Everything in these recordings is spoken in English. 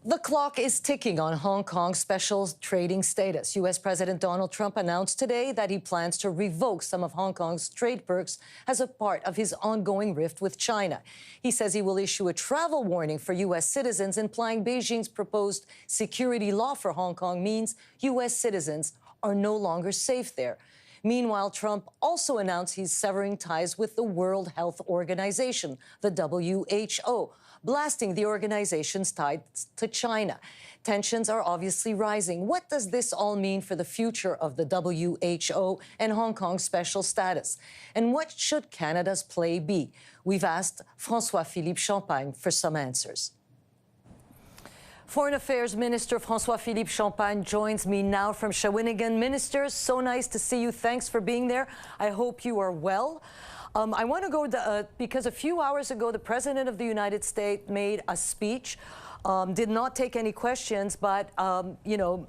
The clock is ticking on Hong Kong's special trading status. U.S. President Donald Trump announced today that he plans to revoke some of Hong Kong's trade perks as a part of his ongoing rift with China. He says he will issue a travel warning for U.S. citizens, implying Beijing's proposed security law for Hong Kong means U.S. citizens are no longer safe there. Meanwhile, Trump also announced he's severing ties with the World Health Organization, the WHO, blasting the organization's ties to China. Tensions are obviously rising. What does this all mean for the future of the WHO and Hong Kong's special status? And what should Canada's play be? We've asked Francois-Philippe Champagne for some answers. Foreign Affairs Minister Francois-Philippe Champagne joins me now from Shawinigan. Minister, so nice to see you. Thanks for being there. I hope you are well. I want to go because a few hours ago, the President of the United States made a speech, did not take any questions, but,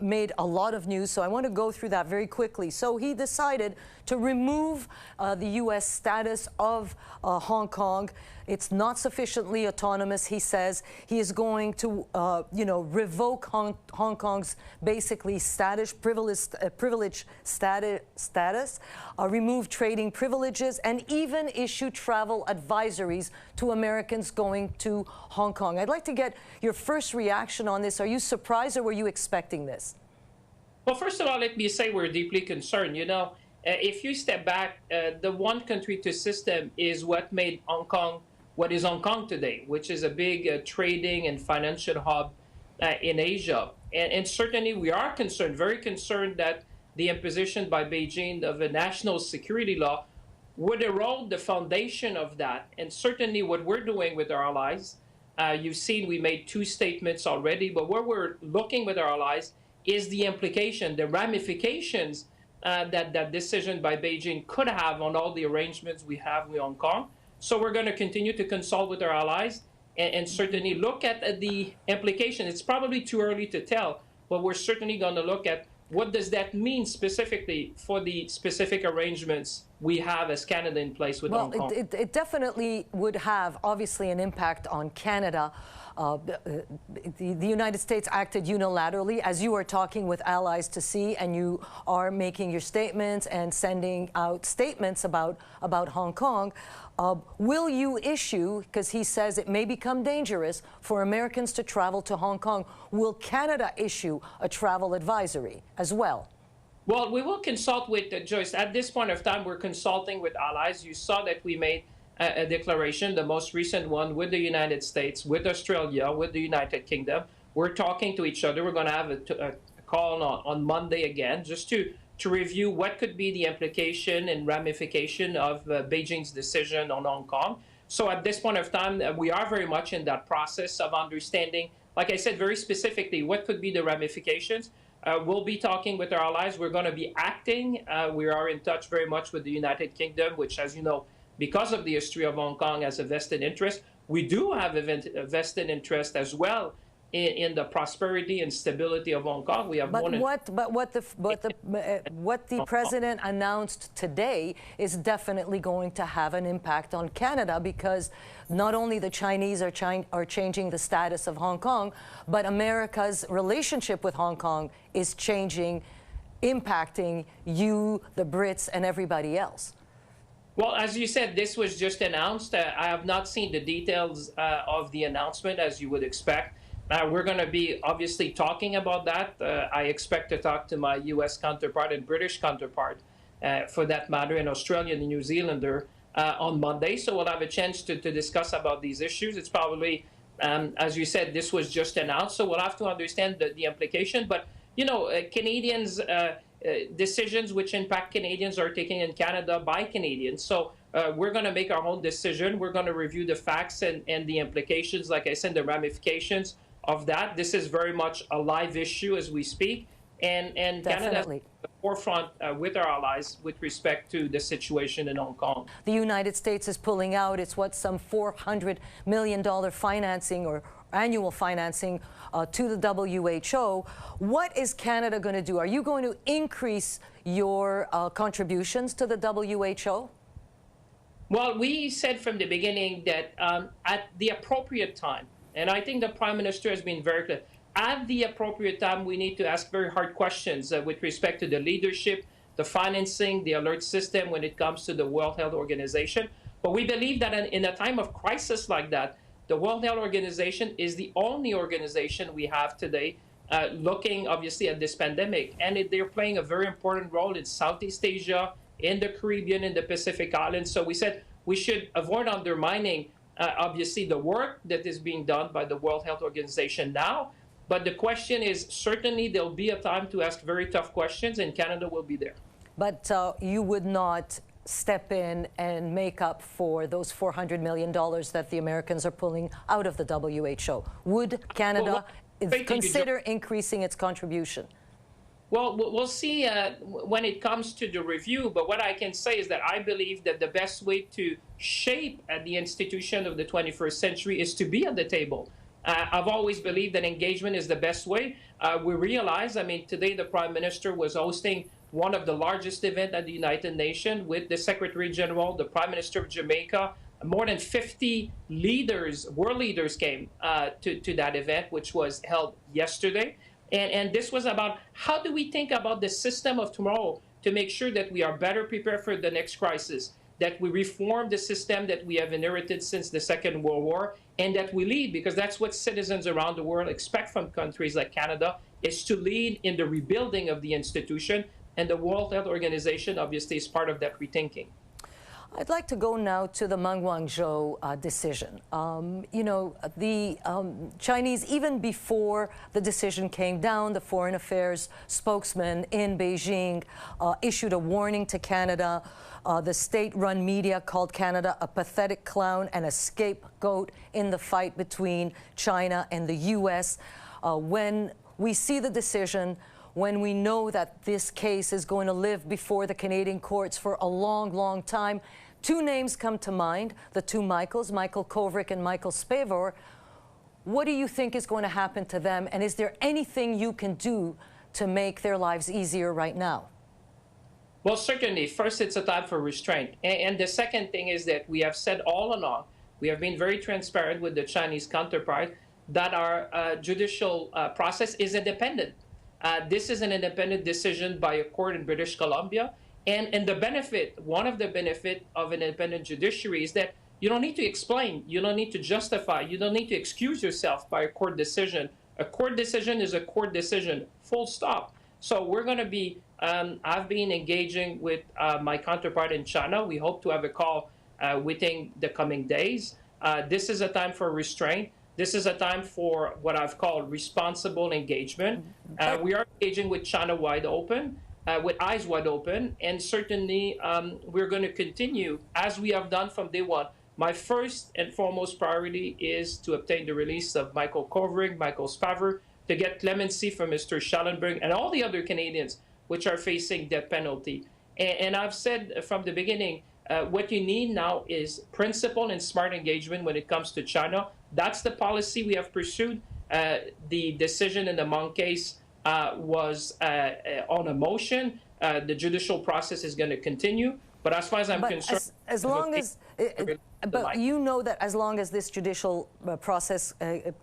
made a lot of news. So I want to go through that very quickly. So he decided to remove the U.S. status of Hong Kong. It's not sufficiently autonomous, he says. He is going to, revoke Hong Kong's basically privileged status, remove trading privileges, and even issue travel advisories to Americans going to Hong Kong. I'd like to get your first reaction on this. Are you surprised or were you expecting this? Well, first of all, let me say we're deeply concerned. If you step back, the one country to system is what made Hong Kong what is Hong Kong today, which is a big trading and financial hub in Asia. And certainly we are concerned, very concerned, that the imposition by Beijing of a national security law would erode the foundation of that. And certainly what we're doing with our allies, you've seen we made two statements already, but what we're looking with our allies is the implication, the ramifications that decision by Beijing could have on all the arrangements we have with Hong Kong. So we're going to continue to consult with our allies and certainly look at the implication. It's probably too early to tell, but we're certainly going to look at what does that mean specifically for the specific arrangements we have as Canada in place with Hong Kong. It definitely would have, obviously, an impact on Canada. The United States acted unilaterally, as you are talking with allies to see, and you are making your statements and sending out statements about Hong Kong. Will you issue, because he says it may become dangerous for Americans to travel to Hong Kong, will Canada issue a travel advisory as well? Well, we will consult with Joyce. At this point of time, we're consulting with allies. You saw that we made a declaration, the most recent one, with the United States, with Australia, with the United Kingdom. We're talking to each other. We're going to have a call on Monday again, just to review what could be the implication and ramification of Beijing's decision on Hong Kong. So at this point of time, we are very much in that process of understanding, like I said, very specifically, what could be the ramifications. We'll be talking with our allies. We're going to be acting. We are in touch very much with the United Kingdom, which, as you know, because of the history of Hong Kong, has a vested interest. We do have a vested interest as well in the prosperity and stability of Hong Kong. We have what the president announced today is definitely going to have an impact on Canada, because not only the Chinese are changing the status of Hong Kong, but America's relationship with Hong Kong is changing, impacting you, the Brits, and everybody else. Well, as you said, this was just announced. I have not seen the details of the announcement, as you would expect. We're going to be obviously talking about that. I expect to talk to my U.S. counterpart and British counterpart, for that matter, and Australian and New Zealander on Monday. So we'll have a chance to discuss about these issues. It's probably, as you said, this was just announced, so we'll have to understand the implication. But, Canadians, decisions which impact Canadians are taken in Canada by Canadians. So we're going to make our own decision. We're going to review the facts and the implications, like I said, the ramifications of that. This is very much a live issue as we speak, and Canada is at the forefront with our allies with respect to the situation in Hong Kong. The United States is pulling out. It's some $400 million financing or annual financing to the WHO. What is Canada going to do? Are you going to increase your contributions to the WHO? Well, we said from the beginning that at the appropriate time, and I think the Prime Minister has been very clear, at the appropriate time, we need to ask very hard questions with respect to the leadership, the financing, the alert system when it comes to the World Health Organization. But we believe that in a time of crisis like that, the World Health Organization is the only organization we have today looking, obviously, at this pandemic. And they're playing a very important role in Southeast Asia, in the Caribbean, in the Pacific Islands. So we said we should avoid undermining, obviously, the work that is being done by the World Health Organization now. But the question is, certainly there'll be a time to ask very tough questions, and Canada will be there. But you would not step in and make up for those $400 million that the Americans are pulling out of the WHO. Would Canada consider increasing its contribution? Well, we'll see when it comes to the review, but what I can say is that I believe that the best way to shape the institution of the 21st century is to be at the table. I've always believed that engagement is the best way. We realize, I mean, today the Prime Minister was hosting one of the largest events at the United Nations with the Secretary General, the Prime Minister of Jamaica. More than 50 leaders, world leaders came to that event, which was held yesterday. And this was about how do we think about the system of tomorrow to make sure that we are better prepared for the next crisis, that we reform the system that we have inherited since the Second World War, and that we lead, because that's what citizens around the world expect from countries like Canada, is to lead in the rebuilding of the institution. And the World Health Organization, obviously, is part of that rethinking. I'd like to go now to the Meng Wanzhou decision. You know, the Chinese, even before the decision came down, the foreign affairs spokesman in Beijing issued a warning to Canada. The state-run media called Canada a pathetic clown and a scapegoat in the fight between China and the U.S. When we see the decision, when we know that this case is going to live before the Canadian courts for a long, long time, two names come to mind, the two Michaels, Michael Kovrig and Michael Spavor. What do you think is going to happen to them, and is there anything you can do to make their lives easier right now? Well, certainly. First, it's a time for restraint. And the second thing is that we have said all along, we have been very transparent with the Chinese counterpart that our judicial process is independent. This is an independent decision by a court in British Columbia. And the benefit, one of the benefits of an independent judiciary is that you don't need to explain, you don't need to justify, you don't need to excuse yourself by a court decision. A court decision is a court decision, full stop. So we're going to be, I've been engaging with my counterpart in China. We hope to have a call within the coming days. This is a time for restraint. This is a time for what I've called responsible engagement. We are engaging with China wide open, with eyes wide open, and certainly we're going to continue as we have done from day one. My first and foremost priority is to obtain the release of Michael Kovrig, Michael Spavor, to get clemency for Mr. Schellenberg and all the other Canadians which are facing death penalty. And I've said from the beginning, what you need now is principled and smart engagement when it comes to China. That's the policy we have pursued. The decision in the Meng case was on a motion. The judicial process is going to continue. But as far as I'm concerned... As long as... But you know that as long as this judicial process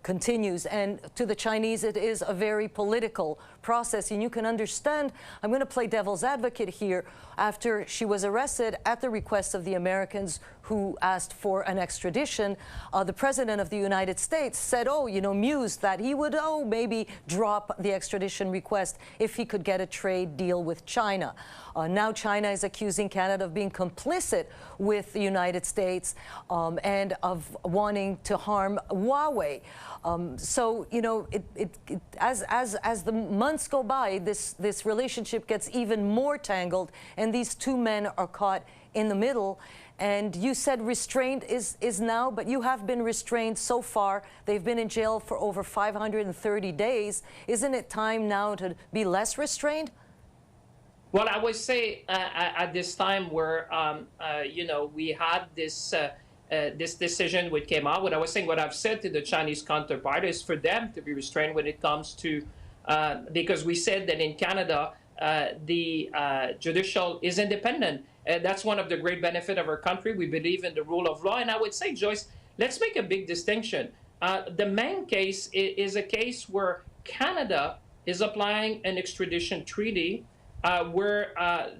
continues, and to the Chinese it is a very political process, and you can understand, I'm going to play devil's advocate here, after she was arrested at the request of the Americans who asked for an extradition, the President of the United States said, oh, you know, mused that he would, maybe drop the extradition request if he could get a trade deal with China. Now China is accusing Canada of being complicit with the United States and of wanting to harm Huawei. So, you know, as the months go by, this relationship gets even more tangled, and these two men are caught in the middle. And you said restraint is now, but you have been restrained so far. They've been in jail for over 530 days. Isn't it time now to be less restrained? Well, I would say at this time where, you know, we had this this decision which came out, what I was saying, what I've said to the Chinese counterpart is for them to be restrained when it comes to, because we said that in Canada, the judicial is independent. That's one of the great benefits of our country. We believe in the rule of law. And I would say, Joyce, let's make a big distinction. The Meng case is a case where Canada is applying an extradition treaty where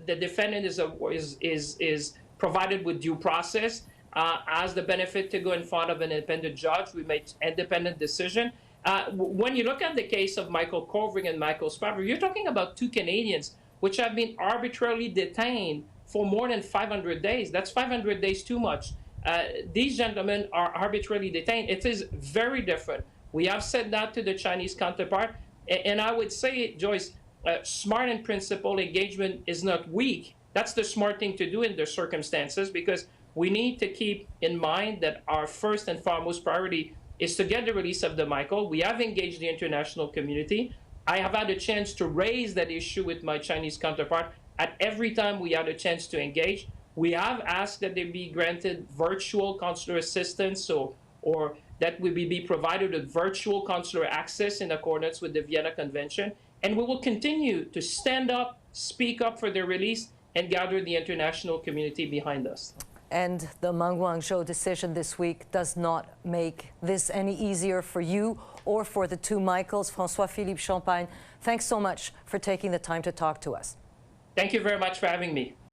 the defendant is provided with due process, has the benefit to go in front of an independent judge. We make independent decision. When you look at the case of Michael Kovrig and Michael Spavor, you're talking about two Canadians which have been arbitrarily detained for more than 500 days. That's 500 days too much. These gentlemen are arbitrarily detained. It is very different. We have said that to the Chinese counterpart. And I would say, Joyce, smart and principled engagement is not weak. That's the smart thing to do in the circumstances, because we need to keep in mind that our first and foremost priority is to get the release of the Michael. We have engaged the international community. I have had a chance to raise that issue with my Chinese counterpart at every time we had a chance to engage. We have asked that they be granted virtual consular assistance or that we be provided with virtual consular access in accordance with the Vienna Convention. And we will continue to stand up, speak up for their release, and gather the international community behind us. And the Meng Wanzhou decision this week does not make this any easier for you or for the two Michaels. Francois-Philippe Champagne, thanks so much for taking the time to talk to us. Thank you very much for having me.